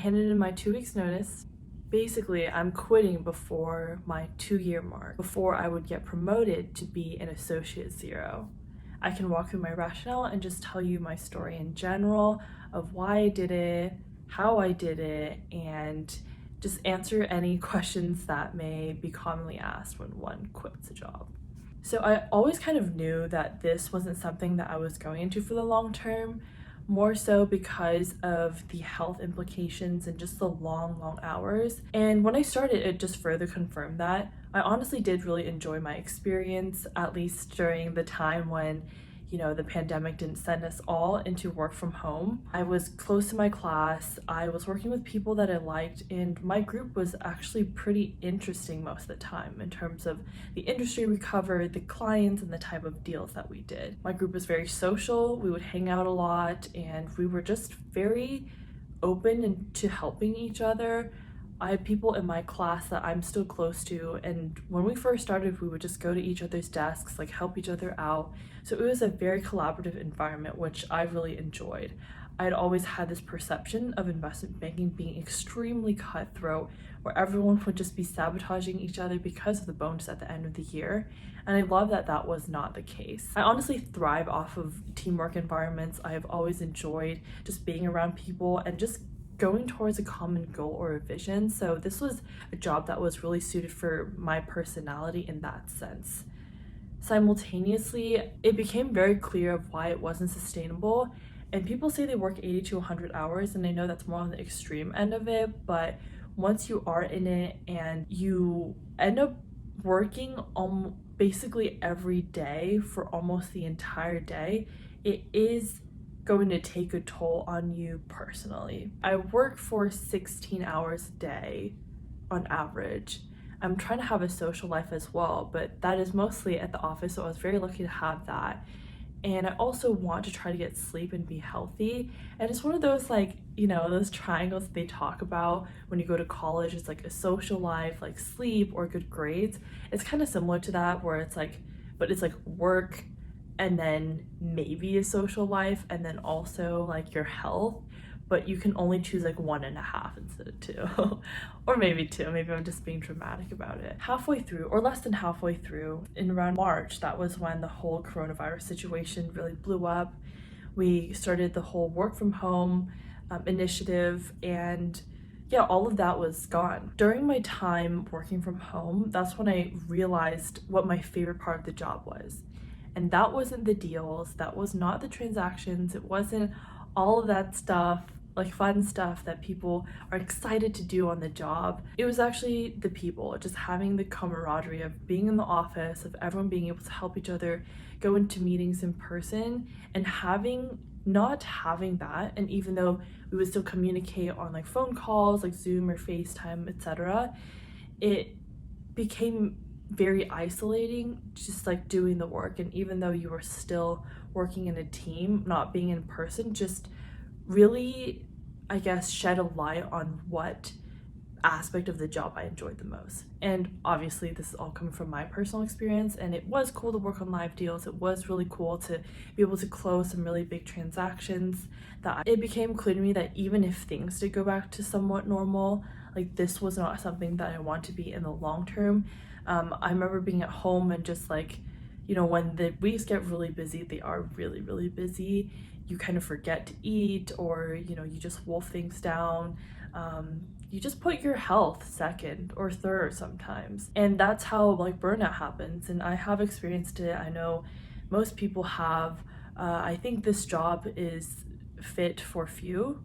Handed in my 2 weeks notice. Basically, I'm quitting before my 2-year mark, before I would get promoted to be an associate zero. I can walk through my rationale and just tell you my story in general of why I did it, how I did it, and just answer any questions that may be commonly asked when one quits a job. So I always kind of knew that this wasn't something that I was going into for the long term, more so because of the health implications and just the long hours. And when I started, it just further confirmed that. I honestly did really enjoy my experience, at least during the time when the pandemic didn't send us all into work from home. I was close to my class, I was working with people that I liked, and my group was actually pretty interesting most of the time in terms of the industry we covered, the clients, and the type of deals that we did. My group was very social, we would hang out a lot, and we were just very open to helping each other. I had people in my class that I'm still close to, and when we first started, we would just go to each other's desks, help each other out. So it was a very collaborative environment, which I really enjoyed. I'd always had this perception of investment banking being extremely cutthroat, where everyone would just be sabotaging each other because of the bonus at the end of the year. And I love that that was not the case. I honestly thrive off of teamwork environments. I have always enjoyed just being around people and just going towards a common goal or a vision. So this was a job that was really suited for my personality in that sense. Simultaneously, it became very clear of why it wasn't sustainable. And people say they work 80 to 100 hours, and I know that's more on the extreme end of it, but once you are in it and you end up working basically every day for almost the entire day, it is going to take a toll on you personally. I work for 16 hours a day on average. I'm trying to have a social life as well, but that is mostly at the office, so I was very lucky to have that. And I also want to try to get sleep and be healthy. And it's one of those those triangles that they talk about when you go to college. It's a social life, sleep or good grades. It's kind of similar to that, where it's work, and then maybe a social life, and then also your health, but you can only choose 1.5 instead of 2 or maybe 2. Maybe I'm just being dramatic about it. Halfway through, or less than halfway through, in around March, that was when the whole coronavirus situation really blew up. We started the whole work from home initiative, and yeah, all of that was gone. During my time working from home, that's when I realized what my favorite part of the job was. And that wasn't the deals, that was not the transactions, it wasn't all of that stuff, fun stuff that people are excited to do on the job. It was actually the people, just having the camaraderie of being in the office, of everyone being able to help each other, go into meetings in person, and not having that. And even though we would still communicate on phone calls, Zoom or FaceTime, etc., it became very isolating, just doing the work. And even though you were still working in a team, not being in person just really, I guess, shed a light on what aspect of the job I enjoyed the most. And obviously this is all coming from my personal experience, and it was cool to work on live deals. It was really cool to be able to close some really big transactions. That it became clear to me that even if things did go back to somewhat normal, this was not something that I want to be in the long term. I remember being at home and just when the weeks get really busy, they are really busy, you kind of forget to eat, or you just wolf things down. You just put your health second or third sometimes, and that's how burnout happens. And I have experienced it. I know most people have. I think this job is fit for few,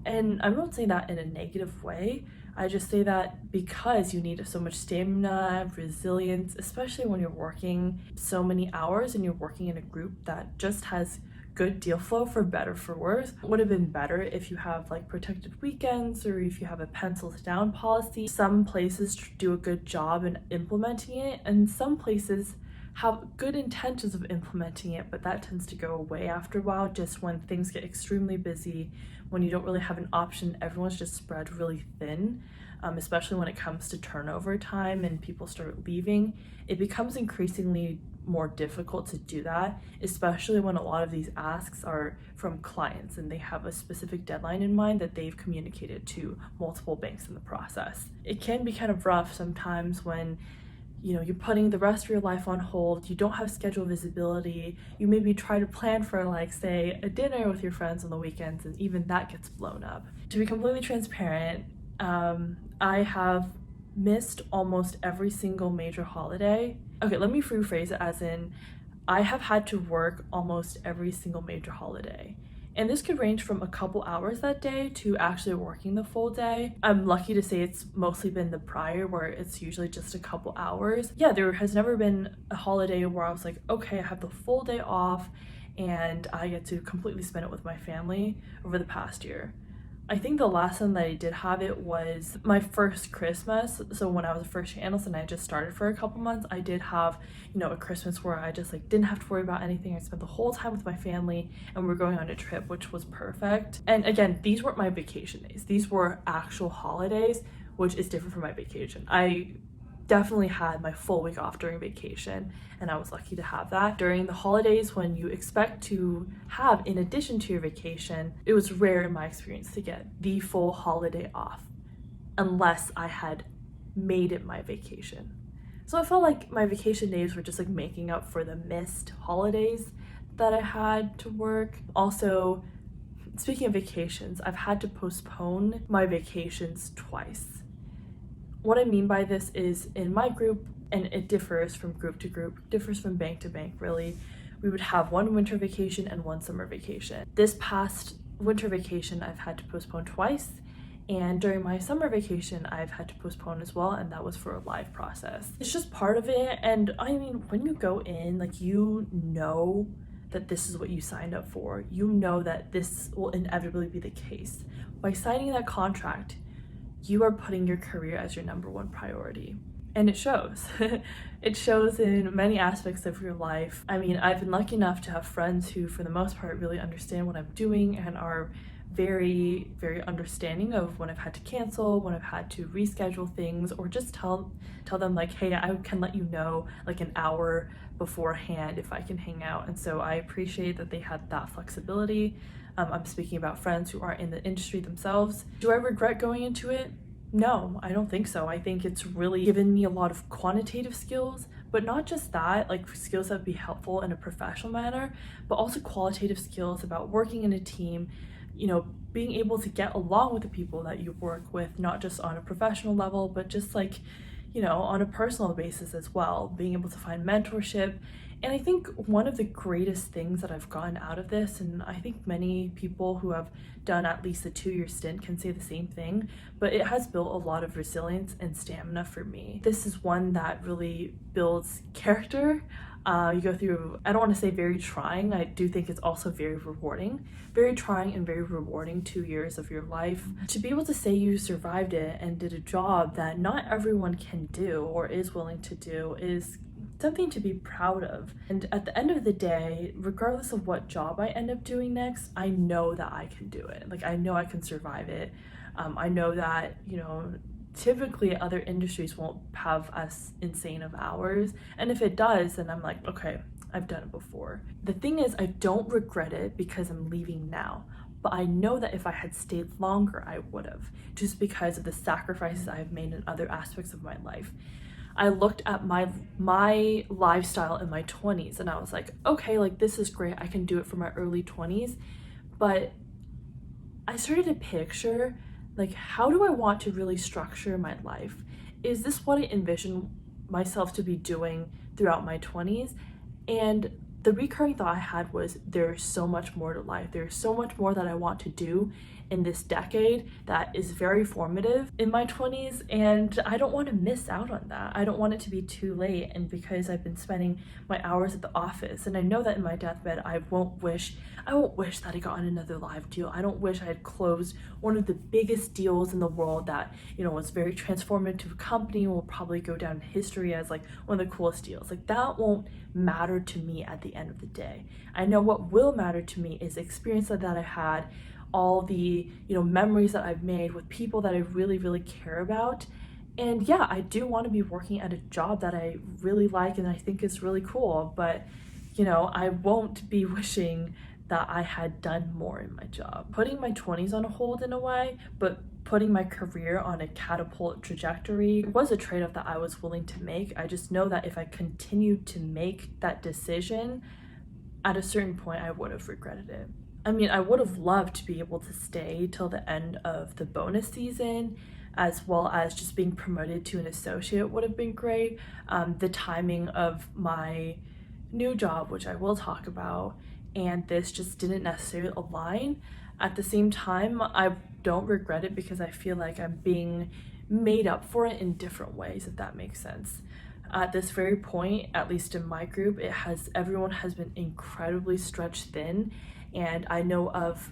and I'm not saying that in a negative way. I just say that because you need so much stamina, resilience, especially when you're working so many hours and you're working in a group that just has good deal flow, for better for worse. It would have been better if you have protected weekends, or if you have a pencils down policy. Some places do a good job in implementing it, and some places have good intentions of implementing it, but that tends to go away after a while, just when things get extremely busy, when you don't really have an option, everyone's just spread really thin, especially when it comes to turnover time and people start leaving. It becomes increasingly more difficult to do that, especially when a lot of these asks are from clients and they have a specific deadline in mind that they've communicated to multiple banks in the process. It can be kind of rough sometimes when you're putting the rest of your life on hold, you don't have schedule visibility, you maybe try to plan for like, say, a dinner with your friends on the weekends, and even that gets blown up. To be completely transparent, I have missed almost every single major holiday. Okay, let me rephrase it as in, I have had to work almost every single major holiday. And this could range from a couple hours that day to actually working the full day. I'm lucky to say it's mostly been the prior, where it's usually just a couple hours. Yeah, there has never been a holiday where I was like, okay, I have the full day off and I get to completely spend it with my family over the past year. I think the last time that I did have it was my first Christmas. So when I was a first year analyst and I just started for a couple months, I did have, a Christmas where I just didn't have to worry about anything. I spent the whole time with my family and we were going on a trip, which was perfect. And again, these weren't my vacation days. These were actual holidays, which is different from my vacation. I definitely had my full week off during vacation, and I was lucky to have that. During the holidays, when you expect to have, in addition to your vacation, it was rare in my experience to get the full holiday off unless I had made it my vacation. So I felt like my vacation days were just making up for the missed holidays that I had to work. Also, speaking of vacations, I've had to postpone my vacations twice. What I mean by this is, in my group, and it differs from group to group, differs from bank to bank really, we would have one winter vacation and one summer vacation. This past winter vacation I've had to postpone twice, and during my summer vacation I've had to postpone as well, and that was for a live process. It's just part of it, and I mean, when you go in, you know that this is what you signed up for. You know that this will inevitably be the case. By signing that contract, you are putting your career as your number one priority. And it shows. It shows in many aspects of your life. I mean, I've been lucky enough to have friends who, for the most part, really understand what I'm doing and are very, very understanding of when I've had to cancel, when I've had to reschedule things, or just tell them hey, I can let you know an hour beforehand if I can hang out. And so I appreciate that they had that flexibility. I'm speaking about friends who aren't in the industry themselves. Do I regret going into it? No, I don't think so. I think it's really given me a lot of quantitative skills, but not just that, skills that would be helpful in a professional manner, but also qualitative skills about working in a team, being able to get along with the people that you work with, not just on a professional level, but just on a personal basis as well, being able to find mentorship. And I think one of the greatest things that I've gotten out of this, and I think many people who have done at least a 2-year stint can say the same thing, but it has built a lot of resilience and stamina for me. This is one that really builds character. You go through, I don't want to say very trying, I do think it's also very rewarding. Very trying and very rewarding 2 years of your life. To be able to say you survived it and did a job that not everyone can do or is willing to do is something to be proud of. And at the end of the day, regardless of what job I end up doing next, I know that I can do it. I know I can survive it. I know that, typically other industries won't have as insane of hours. And if it does, then I'm okay, I've done it before. The thing is, I don't regret it because I'm leaving now. But I know that if I had stayed longer, I would have, just because of the sacrifices I have made in other aspects of my life. I looked at my lifestyle in my 20s and I was okay, this is great. I can do it for my early 20s. But I started to picture, how do I want to really structure my life? Is this what I envision myself to be doing throughout my 20s? And the recurring thought I had was, there's so much more to life. There's so much more that I want to do in this decade that is very formative in my 20s, and I don't want to miss out on that. I don't want it to be too late, and because I've been spending my hours at the office, and I know that in my deathbed I won't wish that I got another live deal. I don't wish I had closed one of the biggest deals in the world that was very transformative to a company and will probably go down in history as one of the coolest deals. That won't matter to me at the end of the day. I know what will matter to me is the experience that I had, all the memories that I've made with people that I really, really care about, And yeah, I do want to be working at a job that I really like and I think is really cool, but I won't be wishing that I had done more in my job. Putting my 20s on hold in a way, but putting my career on a catapult trajectory was a trade-off that I was willing to make. I just know that if I continued to make that decision, at a certain point I would have regretted it. I mean, I would have loved to be able to stay till the end of the bonus season, as well as just being promoted to an associate would have been great. The timing of my new job, which I will talk about, and this just didn't necessarily align. At the same time, I don't regret it because I feel like I'm being made up for it in different ways, if that makes sense. At this very point, at least in my group, everyone has been incredibly stretched thin, and I know of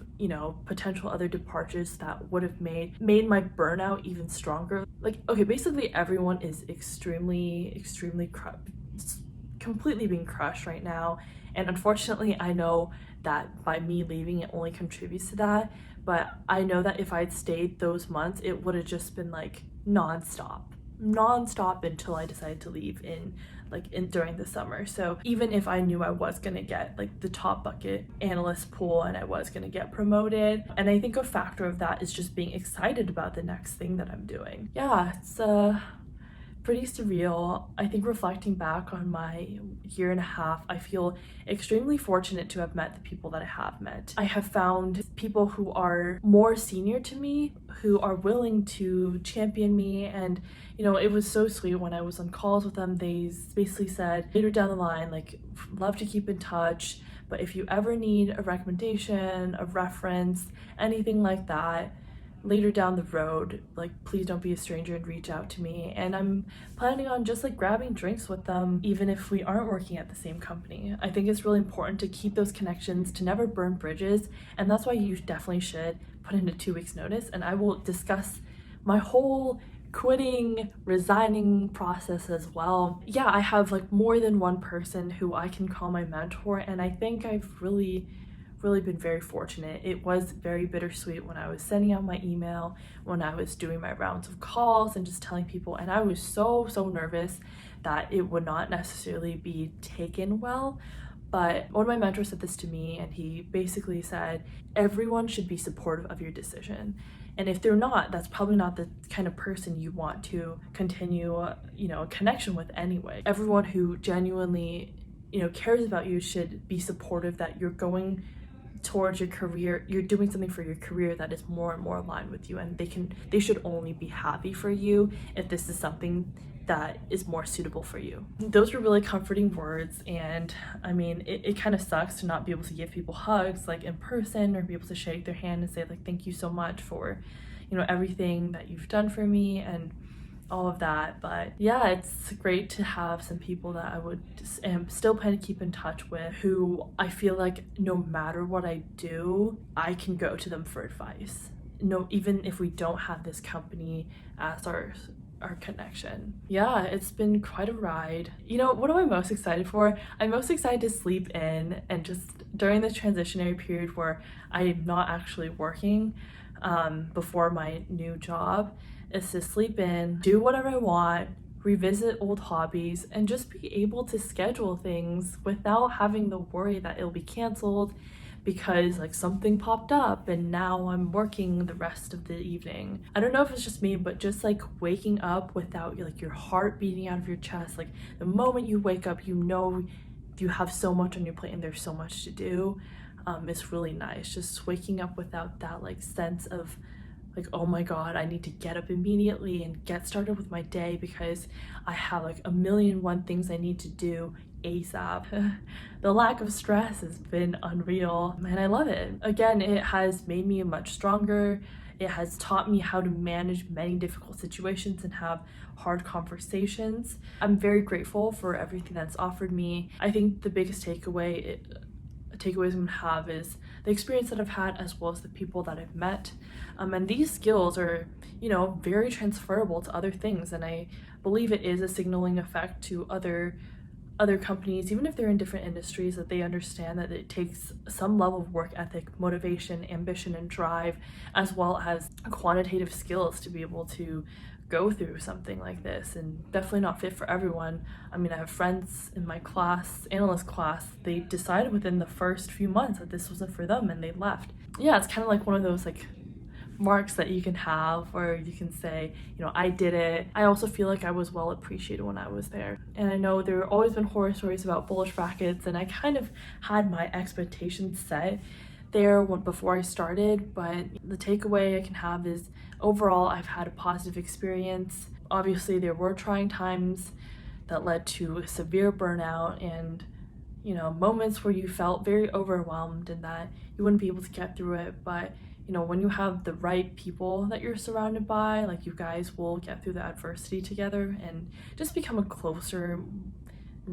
potential other departures that would have made my burnout even stronger. Like, okay, basically everyone is extremely completely being crushed right now, and unfortunately I know that by me leaving it only contributes to that, but I know that if I'd stayed those months it would have just been like non-stop until I decided to leave during the summer. So even if I knew I was gonna get like the top bucket analyst pool and I was gonna get promoted, and I think a factor of that is just being excited about the next thing that I'm doing. Yeah, it's pretty surreal. I think reflecting back on my year and a half, I feel extremely fortunate to have met the people that I have met. I have found people who are more senior to me, who are willing to champion me, and it was so sweet when I was on calls with them. They basically said later down the line, like, love to keep in touch, but if you ever need a recommendation, a reference, anything like that, later down the road, like, please don't be a stranger and reach out to me. And I'm planning on just like grabbing drinks with them even if we aren't working at the same company. I think it's really important to keep those connections, to never burn bridges, and that's why you definitely should put in a 2 weeks notice, and I will discuss my whole quitting, resigning process as well. Yeah, I have like more than one person who I can call my mentor, and I think I've really been very fortunate. It was very bittersweet when I was sending out my email, when I was doing my rounds of calls and just telling people, and I was so nervous that it would not necessarily be taken well. But one of my mentors said this to me, and he basically said, everyone should be supportive of your decision. And if they're not, that's probably not the kind of person you want to continue, a connection with anyway. Everyone who genuinely, cares about you should be supportive that you're going towards your career, you're doing something for your career that is more and more aligned with you, and they should only be happy for you if this is something that is more suitable for you. Those were really comforting words, and I mean, it kind of sucks to not be able to give people hugs like in person, or be able to shake their hand and say like, thank you so much for everything that you've done for me and all of that. But yeah, it's great to have some people that I would still plan to keep in touch with, who I feel like no matter what I do, I can go to them for advice. Even if we don't have this company as our connection. Yeah, it's been quite a ride. What am I most excited for? I'm most excited to sleep in, and just during this transitionary period where I'm not actually working before my new job, is to sleep in, do whatever I want, revisit old hobbies, and just be able to schedule things without having the worry that it'll be canceled because like something popped up and now I'm working the rest of the evening. I don't know if it's just me, but just like waking up without like your heart beating out of your chest, like the moment you wake up, you have so much on your plate and there's so much to do. It's really nice just waking up without that like sense of like, oh my god, I need to get up immediately and get started with my day because I have like a million one things I need to do ASAP. The lack of stress has been unreal, and I love it. Again, it has made me much stronger. It has taught me how to manage many difficult situations and have hard conversations. I'm very grateful for everything that's offered me. I think the biggest takeaways I'm gonna have is the experience that I've had, as well as the people that I've met. And these skills are, very transferable to other things. And I believe it is a signaling effect to other companies, even if they're in different industries, that they understand that it takes some level of work ethic, motivation, ambition, and drive, as well as quantitative skills to be able to go through something like this, and definitely not fit for everyone. I mean, I have friends in my class, analyst class, they decided within the first few months that this wasn't for them and they left. Yeah, it's kind of like one of those like marks that you can have, or you can say, you know, I did it. I also feel like I was well appreciated when I was there. And I know there have always been horror stories about bullish brackets, and I kind of had my expectations set there before I started, but the takeaway I can have is overall I've had a positive experience. Obviously there were trying times that led to severe burnout and, you know, moments where you felt very overwhelmed and that you wouldn't be able to get through it. But you know, when you have the right people that you're surrounded by, like, you guys will get through the adversity together and just become a closer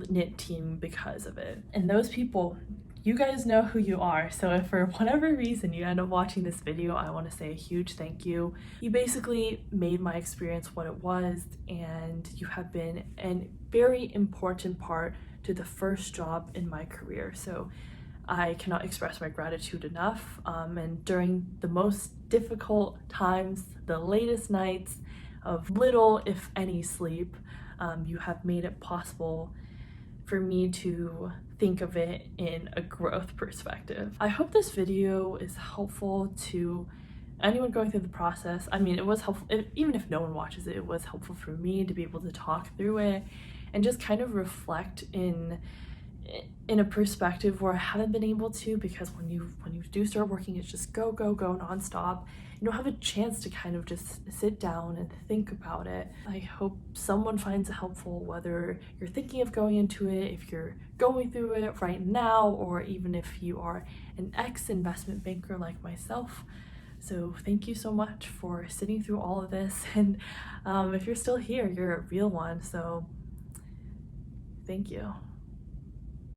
knit team because of it. And those people, you guys know who you are. So if for whatever reason you end up watching this video, I want to say a huge thank you. You basically made my experience what it was, and you have been a very important part to the first job in my career. So I cannot express my gratitude enough. And during the most difficult times, the latest nights of little, if any, sleep, you have made it possible for me to think of it in a growth perspective. I hope this video is helpful to anyone going through the process. I mean, it was helpful, even if no one watches it, it was helpful for me to be able to talk through it and just kind of reflect in a perspective where I haven't been able to, because when you do start working, it's just go nonstop. You don't have a chance to kind of just sit down and think about it. I hope someone finds it helpful, whether you're thinking of going into it, if you're going through it right now, or even if you are an ex-investment banker like myself. So thank you so much for sitting through all of this, and if you're still here, you're a real one, so thank you.